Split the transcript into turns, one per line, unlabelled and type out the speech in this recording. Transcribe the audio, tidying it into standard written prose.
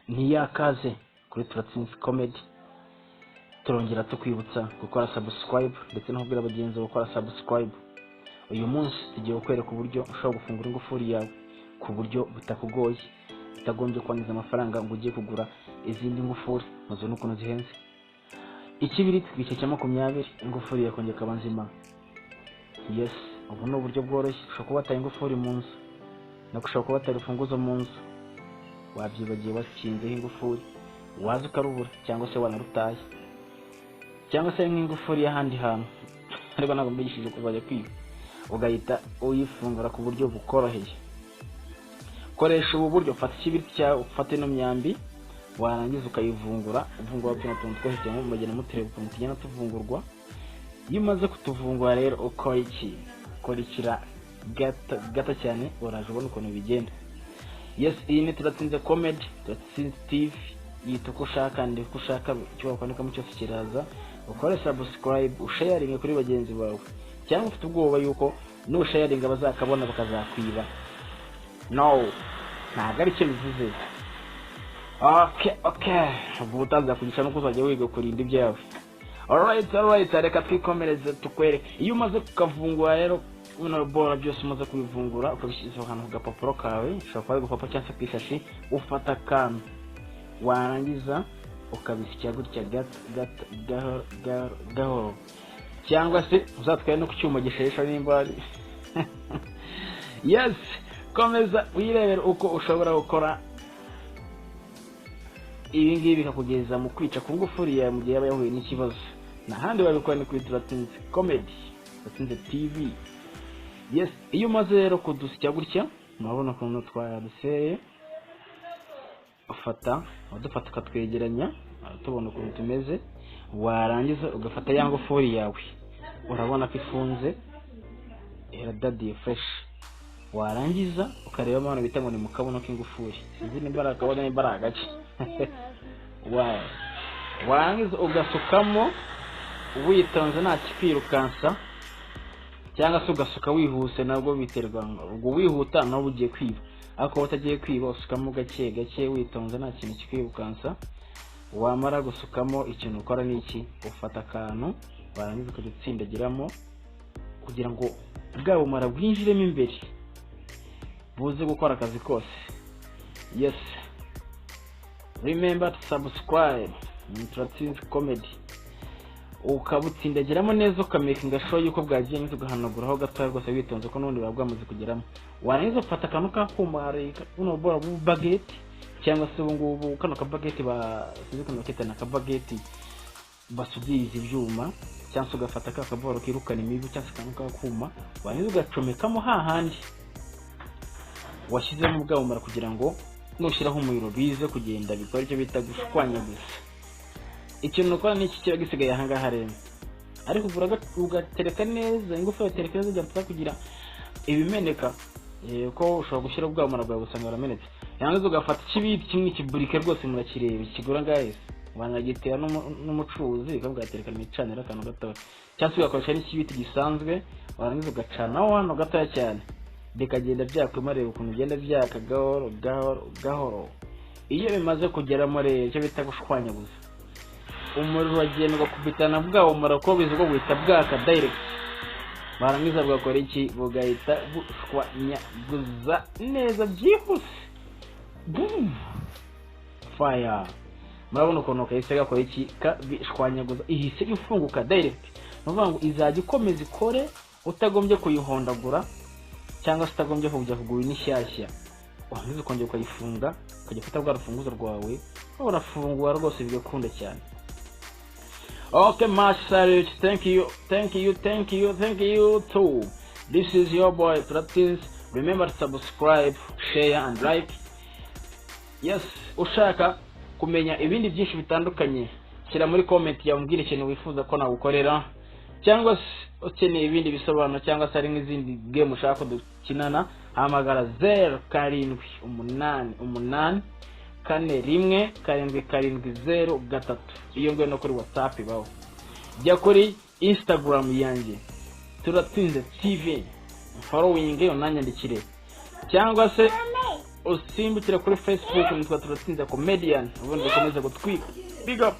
ntiyakaze kuri Turatsinze Comedy. Turongera tukwibutsa gukora subscribe ndetse no kubwira abagenzi gukora subscribe. Uyu munsi tugiye kwereka uburyo ushobora gufungura ingufuri yawe ku buryo butakugoye, utagombye kwangiza amafaranga ngo ugiye kugura izindi ngufuri maze n'ukuntu zihenze. Ikibiriti gice cya 20 ingufuri yakongera kaba nzima. Yes, ubu ni uburyo bworoshye. Ushobora kuba wataye ingufuri mu nzu, ushobora kuba wataye urufunguzo mu nzu, wabyibagiye wakinzeho ingufuri, waza ukarubura cyangwa se wanarutaye, cyangwa se nk'ingufuri y'ahandi hantu ariko ntabwo mbigishije kuzajya kwiba, ugahita uyifungura ku buryo bukoroheye. Koresha ubu buryo, fata ikibiriti cyawe, ufate no myambi, warangiza ukayivungura, uvungura tuno tuntu twose cyangwa mugena mutereka ukuntu tugenda tuvungurwa. Iyo umaze kutuvungura rero ukora iki? Korikira gato cyane, uraje ubona ukuntu bigenda. Yes, iyi ni Turatsinze Comedy, Turatsinze TV, yita uko ushaka ndetse uko ushaka icyo wakwandikamo cyose kiraza. Ukore subscribe, usharinge kuri bagenzi bawe, cyangwa ufite ubwoba yuko nusharinga bazakabona bakazakwiba. No, ntabwo ari cyo bivuze. Okay, ubu utaza kugisha no kuzajya wiga kurinda ibyawe. Alright, reka twikomereze tukwereke. Iyo umaze kukavungura rero uno bora byose umaze kubivungura, ukabishyize ahantu ku gapapuro kawe, ushobora kuba gupapa cyangwa se kwishashi, ufata akantu warangiza ukabisya gutya gahoro, cyangwa se uzatwaye no ku cyuma gishesha nimba. Yes, komeza wirebera uko ushobora gukora ibi ngibi bikakugeza mu kwica ku ngufuri yawe mu gihe yaba yahuye n'ikibazo. N'ahandi wabikora ni kuri Turatsinze Comedy, Turatsinze TV. Yes, iyo umaze rero kudusya gutya, murabona ukuntu twaduseye, udufata ukatwegeranya, tubona ukuntu tumeze, warangiza ugafata ya ngufuri yawe, urabona ko ifunze, iradadiye fresh. Warangiza ukareba amano bita ngo ni mu kabuno k'ingufuri, sinzi n'imbaraga kabona n'imbaraga ki. Warangiza ugasukamo witonze nta kikwirukansa, cyangwa se ugasuka wihuse, nabwo biterwa ubwo wihuta nawe ugiye kwiba. Ariko utagiye kwiba usukamo gake witonze nta kintu kikwirukansa. Wamara gusukamo, ikintu ukora ni iki? Ufata akantu warangiza ukagitsindagiramo kugira ngo bwa bumara bwinjiremo imbere buze gukora akazi kose. Yes, remember to subscribe to Turatsinze Comedy. Ukabutsindagiramo neza, ukamakinga sure yuko bwagiye neza, ugahanaguraho gatoya rwose witonze ko n'ubundi bwamaze kugeramo. Warangiza ufata akantu k'akumare uno bora bageti, cyangwa se ubungubu kano kabageti basize kano kitana kabageti basudiza ibyuma, cyangwa se ugafata akaboro kirukana imibu cyangwa se kano kakuma, warangiza ugacomekamo hahandi washyizemo bwabumara kugira ngo nushiraho umuriro bize kugenda bikora icyo bita gushwanyaguza. Ikintu ukora ni iki kiba gisigaye ahangaha rero, ariko ugatereka neza ingufu yatereka neza kugira ibimeneka, ko ushobora gushyira ubwabumara bwawe gusanga baramenetse. Yangiza ugafata ikibiti kimwe kiburike rwose murakireba ikigura guys, banagitera n'umucuruzi ukabwatereka imicanira akantu gato, cyangwa se ugakoresha n'ikibiti gisanzwe, warangiza ugacana hano gatoya cyane, bikagenda byakwimarira ukuntu ugenda byaka gahoro. Iyo bimaze kugeramo rero icyo bita gushwanyaguza, umuriro wagenda ugakubitana bwawo umara ko bizi ko guhita bwaka direct. Barangiza bugakora iki? Bugahita bushwanyaguza neza byihuse. Boom, fire. Murabona ukuntu kahise gakora iki? Bishwanyaguza, ihise ifunguka direct. Nuvuga ngo izajya ikomeza ikore, utagombye kuyihondagura cyangwa se utagombye kujya kugura n'ishyashya. Warangiza ukongera ukayifunga, ukajya ufata bwa rufunguzo rwawe, urafungura rwose bigakunda cyane. Okay, much salute. Thank you too. This is your boy Turatsinze. Remember to subscribe, share and like. Yes, ushaka kumenya ibindi byinshi bitandukanye, shyira muri comment yawe umbwire ikintu wifuza ko nagukorera, cyangwa ukeneye ibindi bisobanuro, cyangwa se ari n'izindi game ushaka dukinana, hamagara 0788417703. iyo ngwe no kuri WhatsApp bawo. Jya kuri Instagram yanjye Turatsinze TV, following yo nanyandikire, cyangwa se usimbukira kuri Facebook nitwa Turatsinze Comedian ubundi dukomeze gutwika. Big up.